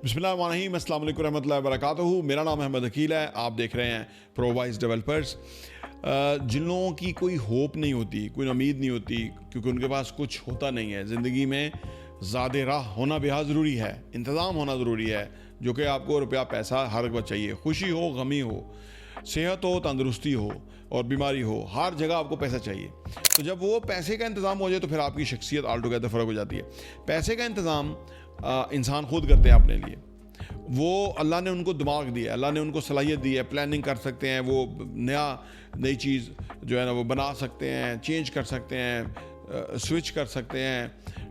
بسم اللہ الرحمن الرحیم، السلام علیکم ورحمۃ اللہ وبرکاتہ۔ میرا نام احمد عقیل ہے، آپ دیکھ رہے ہیں پرووائز ڈیولپرز۔ جن لوگوں کی کوئی ہوپ نہیں ہوتی، کوئی امید نہیں ہوتی، کیونکہ ان کے پاس کچھ ہوتا نہیں ہے زندگی میں، زیادہ راہ ہونا بہت ضروری ہے، انتظام ہونا ضروری ہے، جو کہ آپ کو روپیہ پیسہ ہر وقت چاہیے، خوشی ہو غمی ہو، صحت ہو تندرستی ہو اور بیماری ہو، ہر جگہ آپ کو پیسہ چاہیے۔ تو جب وہ پیسے کا انتظام ہو جائے تو پھر آپ کی شخصیت آل ٹوگیدر فرق ہو جاتی ہے۔ پیسے کا انتظام انسان خود کرتے ہیں اپنے لیے، وہ اللہ نے ان کو دماغ دیا ہے، اللہ نے ان کو صلاحیت دی ہے، پلاننگ کر سکتے ہیں، وہ نئی چیز جو ہے نا وہ بنا سکتے ہیں، چینج کر سکتے ہیں، سوئچ کر سکتے ہیں،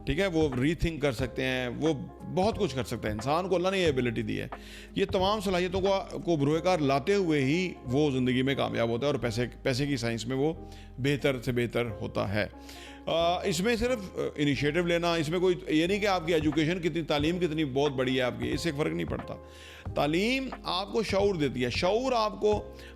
ٹھیک ہے، وہ ری تھنک کر سکتے ہیں، وہ بہت کچھ کر سکتے ہیں۔ انسان کو اللہ نے یہ ایبلٹی دی ہے، یہ تمام صلاحیتوں کو بروئے کار لاتے ہوئے ہی وہ زندگی میں کامیاب ہوتا ہے اور پیسے کی سائنس میں وہ بہتر سے بہتر ہوتا ہے۔ اس میں صرف انیشیٹو لینا، اس میں کوئی یہ نہیں کہ آپ کی ایجوکیشن کتنی، تعلیم کتنی بہت بڑی ہے آپ کی، اس سے فرق نہیں پڑتا۔ تعلیم آپ کو شعور دیتی ہے، شعور آپ کو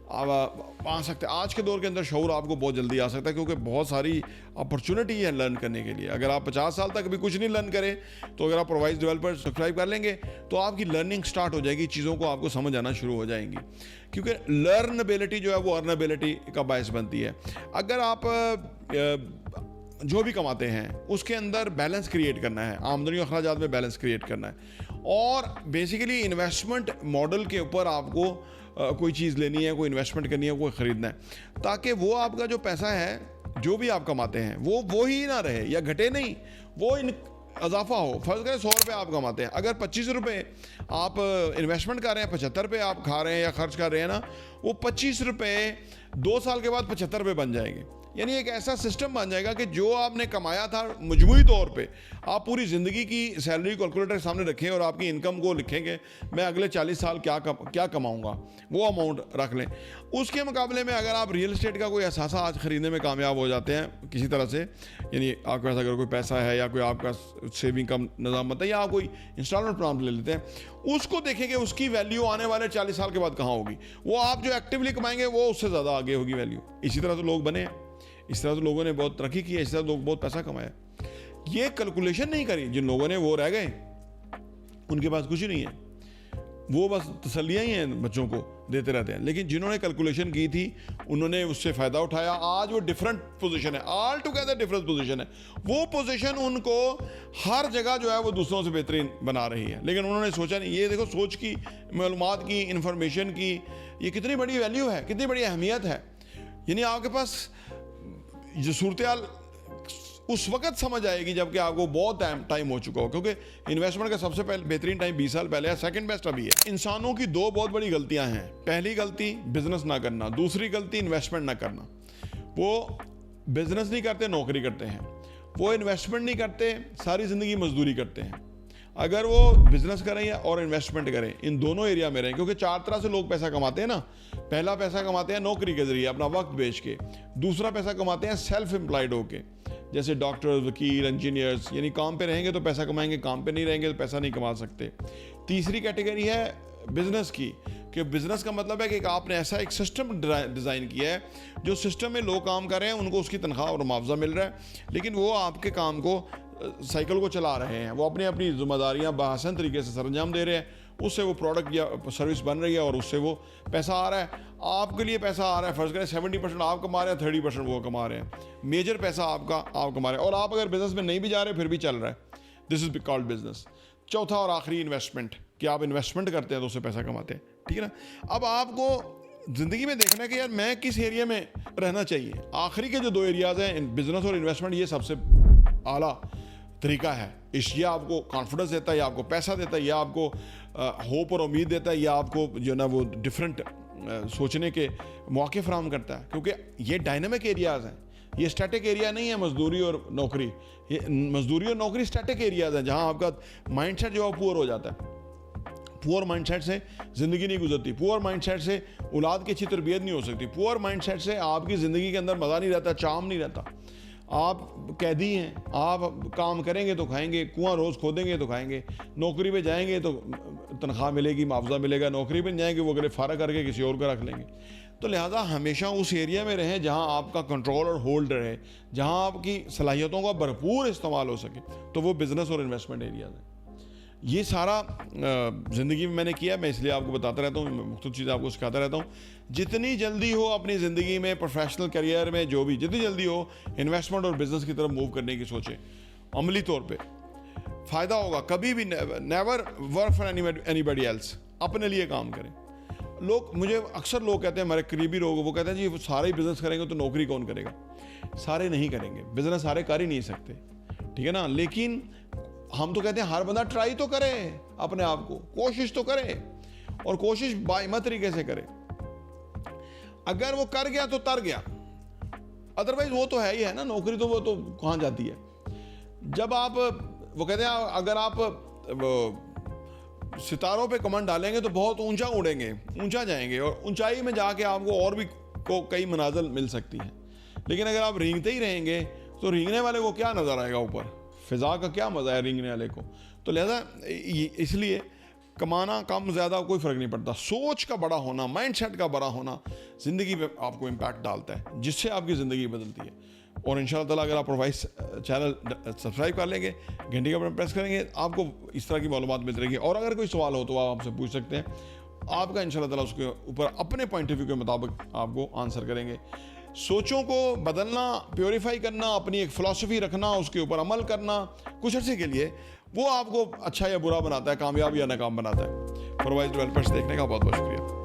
آ سکتا ہے۔ آج کے دور کے اندر شعور آپ کو بہت جلدی آ سکتا ہے، کیونکہ بہت ساری اپرچونٹی ہے لرن کرنے کے لیے۔ اگر آپ 50 سال تک بھی کچھ نہیں لرن کریں تو اگر آپ پرووائز ڈیولپر سبسکرائب کر لیں گے تو آپ کی لرننگ سٹارٹ ہو جائے گی، چیزوں کو آپ کو سمجھ آنا شروع ہو جائیں گی، کیونکہ لرنبلٹی جو ہے وہ ارنبلٹی کا باعث بنتی ہے۔ اگر آپ جو بھی کماتے ہیں اس کے اندر بیلنس کریٹ کرنا ہے، آمدنی و اخراجات میں بیلنس کریٹ کرنا ہے، اور بیسیکلی انویسٹمنٹ ماڈل کے اوپر آپ کو کوئی چیز لینی ہے، کوئی انویسٹمنٹ کرنی ہے، کوئی خریدنا ہے، تاکہ وہ آپ کا جو پیسہ ہے جو بھی آپ کماتے ہیں وہ وہی نہ رہے یا گھٹے نہیں، وہ اضافہ ہو۔ فرض کریں 100 روپے آپ کماتے ہیں، اگر 25 روپے آپ انویسٹمنٹ کر رہے ہیں، 75 روپے آپ کھا رہے ہیں یا خرچ کر رہے ہیں نا، وہ 25 روپے 2 سال کے بعد 75 روپے بن جائیں گے۔ یعنی ایک ایسا سسٹم بن جائے گا کہ جو آپ نے کمایا تھا مجموعی طور پہ، آپ پوری زندگی کی سیلری کیلکولیٹر سامنے رکھیں اور آپ کی انکم کو لکھیں گے میں اگلے 40 سال کیا کماؤں گا، وہ اماؤنٹ رکھ لیں۔ اس کے مقابلے میں اگر آپ ریئل اسٹیٹ کا کوئی اثاثہ آج خریدنے میں کامیاب ہو جاتے ہیں کسی طرح سے، یعنی آپ کے پاس اگر کوئی پیسہ ہے یا کوئی آپ کا سیونگ کا نظام بنتا ہے یا آپ کوئی انسٹالمنٹ پلان لے لیتے ہیں، اس کو دیکھیں گے اس کی ویلیو آنے والے 40 سال کے بعد کہاں ہوگی، وہ آپ جو ایکٹیولی کمائیں گے وہ اس سے زیادہ آگے ہوگی ویلیو۔ اسی طرح تو لوگ بنے ہیں، اس طرح تو لوگوں نے بہت ترقی کی ہے، اس طرح لوگ بہت پیسہ کمایا۔ یہ کیلکولیشن نہیں کری جن لوگوں نے، وہ رہ گئے، ان کے پاس کچھ نہیں ہے، وہ بس تسلیاں ہی ہیں بچوں کو دیتے رہتے ہیں۔ لیکن جنہوں نے کیلکولیشن کی تھی انہوں نے اس سے فائدہ اٹھایا، آج وہ ڈفرنٹ پوزیشن ہے، آل ٹوگیدر ڈفرنٹ پوزیشن ہے۔ وہ پوزیشن ان کو ہر جگہ جو ہے وہ دوسروں سے بہترین بنا رہی ہے، لیکن انہوں نے سوچا نہیں۔ یہ دیکھو سوچ کی، معلومات کی، انفارمیشن کی یہ کتنی بڑی ویلیو ہے، کتنی بڑی اہمیت ہے۔ یعنی آپ کے پاس جو صورتحال اس وقت سمجھ آئے گی جب کہ آپ کو بہت ٹائم ہو چکا ہو، کیونکہ انویسٹمنٹ کا سب سے بہترین ٹائم 20 سال پہلے ہے، سیکنڈ بیسٹ ابھی ہے۔ انسانوں کی 2 بہت بڑی غلطیاں ہیں۔ پہلی غلطی بزنس نہ کرنا، دوسری غلطی انویسٹمنٹ نہ کرنا۔ وہ بزنس نہیں کرتے، نوکری کرتے ہیں، وہ انویسٹمنٹ نہیں کرتے، ساری زندگی مزدوری کرتے ہیں۔ اگر وہ بزنس کریں اور انویسٹمنٹ کریں، ان دونوں ایریا میں رہیں، کیونکہ 4 طرح سے لوگ پیسہ کماتے ہیں نا۔ پہلا پیسہ کماتے ہیں نوکری کے ذریعے، اپنا وقت بیچ کے۔ دوسرا پیسہ کماتے ہیں سیلف امپلائڈ ہو کے، جیسے ڈاکٹر، وکیل، انجینئرز، یعنی کام پہ رہیں گے تو پیسہ کمائیں گے، کام پہ نہیں رہیں گے تو پیسہ نہیں کما سکتے۔ تیسری کیٹیگری ہے بزنس کی، کہ بزنس کا مطلب ہے کہ آپ نے ایسا ایک سسٹم ڈیزائن کیا ہے، جو سسٹم میں لوگ کام کر رہے ہیں، ان کو اس کی تنخواہ اور معاوضہ مل رہا ہے، لیکن وہ آپ کے کام کو، سائیکل کو چلا رہے ہیں، وہ اپنی ذمہ داریاں بآسان طریقے سے سر انجام دے رہے ہیں، اس سے وہ پروڈکٹ یا سروس بن رہی ہے اور اس سے وہ پیسہ آ رہا ہے۔ آپ کے لیے پیسہ آ رہا ہے، فرض کریں 70% آپ کما رہے ہیں، 30% وہ کما رہے ہیں، میجر پیسہ آپ کما رہے ہیں، اور آپ اگر بزنس میں نہیں بھی جا رہے پھر بھی چل رہا ہے۔ دس از کالڈ بزنس۔ چوتھا اور آخری انویسٹمنٹ، کہ آپ انویسٹمنٹ کرتے ہیں تو اس سے پیسہ کماتے ہیں، ٹھیک ہے نا۔ اب آپ کو زندگی میں دیکھنا ہے کہ یار میں کس ایریا میں رہنا چاہیے۔ آخری کے جو 2 ایریاز ہیں، بزنس اور انویسٹمنٹ، یہ سب سے اعلیٰ طریقہ ہے۔ یہ آپ کو کانفیڈنس دیتا ہے، یا آپ کو پیسہ دیتا ہے، یا آپ کو ہوپ اور امید دیتا ہے، یا آپ کو جو ہے نا وہ ڈفرینٹ سوچنے کے مواقع فراہم کرتا ہے، کیونکہ یہ ڈائنامک ایریاز ہیں، یہ اسٹیٹک ایریا نہیں ہے۔ مزدوری اور نوکری، یہ مزدوری اور نوکری اسٹیٹک ایریاز ہیں، جہاں آپ کا مائنڈ سیٹ جو ہے پور ہو جاتا ہے۔ پور مائنڈ سیٹ سے زندگی نہیں گزرتی، پور مائنڈ سیٹ سے اولاد کی اچھی تربیت نہیں ہو سکتی، پور مائنڈ سیٹ سے آپ کی زندگی کے اندر مزہ نہیں رہتا، چام نہیں رہتا۔ آپ قیدی ہیں، آپ کام کریں گے تو کھائیں گے، کنواں روز کھودیں گے تو کھائیں گے، نوکری پہ جائیں گے تو تنخواہ ملے گی، معاوضہ ملے گا، نوکری پہ جائیں گے وہ اگلے فارغ کر کے کسی اور کو رکھ لیں گے۔ تو لہٰذا ہمیشہ اس ایریا میں رہیں جہاں آپ کا کنٹرول اور ہولڈ رہے، جہاں آپ کی صلاحیتوں کا بھرپور استعمال ہو سکے، تو وہ بزنس اور انویسٹمنٹ ایریاز ہیں۔ یہ سارا زندگی میں نے کیا. میں اس لیے آپ کو بتاتا رہتا ہوں, مختلف چیزیں آپ کو سکھاتا رہتا ہوں. جتنی جلدی ہو اپنی زندگی میں, پروفیشنل کیریئر میں, جو بھی جتنی جلدی ہو انویسٹمنٹ اور بزنس کی طرف موو کرنے کی سوچیں. عملی طور پہ فائدہ ہوگا. کبھی بھی never work for anybody else. اپنے لیے کام کریں. مجھے اکثر لوگ کہتے ہیں, ہمارے قریبی لوگ, وہ کہتے ہیں جی وہ سارے ہی بزنس کریں گے تو نوکری کون کرے گا. سارے نہیں کریں گے, بزنس سارے کر ہی نہیں سکتے, ٹھیک ہے نا. لیکن ہم تو کہتے ہیں ہر بندہ ٹرائی تو کرے, اپنے آپ کو کوشش تو کرے, اور کوشش باہمت طریقے سے کرے. اگر وہ کر گیا تو تر گیا, ادروائز وہ تو ہے ہی ہے نا. نوکری تو وہ تو کہاں جاتی ہے. جب آپ, وہ کہتے ہیں اگر آپ ستاروں پہ کمنڈ ڈالیں گے تو بہت اونچا اڑیں گے, اونچا جائیں گے, اور اونچائی میں جا کے آپ کو اور بھی کئی منازل مل سکتی ہیں. لیکن اگر آپ رینگتے ہی رہیں گے تو رینگنے والے کو کیا نظر آئے گا اوپر, فضا کا کیا مزہ ہے رینگنے والے کو. تو لہذا اس لیے کمانا کم زیادہ کوئی فرق نہیں پڑتا. سوچ کا بڑا ہونا, مائنڈ سیٹ کا بڑا ہونا زندگی پہ آپ کو امپیکٹ ڈالتا ہے, جس سے آپ کی زندگی بدلتی ہے. اور ان شاء اللہ تعالیٰ اگر آپ پرووائز چینل سبسکرائب کر لیں گے, گھنٹی کا بٹن پریس کریں گے, آپ کو اس طرح کی معلومات ملتی رہے گی. اور اگر کوئی سوال ہو تو آپ ہم سے پوچھ سکتے ہیں. آپ کا ان شاء اللہ تعالیٰ اس کے اوپر اپنے پوائنٹ آف ویو کے مطابق آپ کو آنسر کریں گے. سوچوں کو بدلنا, پیوریفائی کرنا, اپنی ایک فلاسفی رکھنا, اس کے اوپر عمل کرنا کچھ عرصے کے لیے, وہ آپ کو اچھا یا برا بناتا ہے, کامیاب یا ناکام بناتا ہے. پرووائز ڈیولپرز دیکھنے کا بہت بہت شکریہ.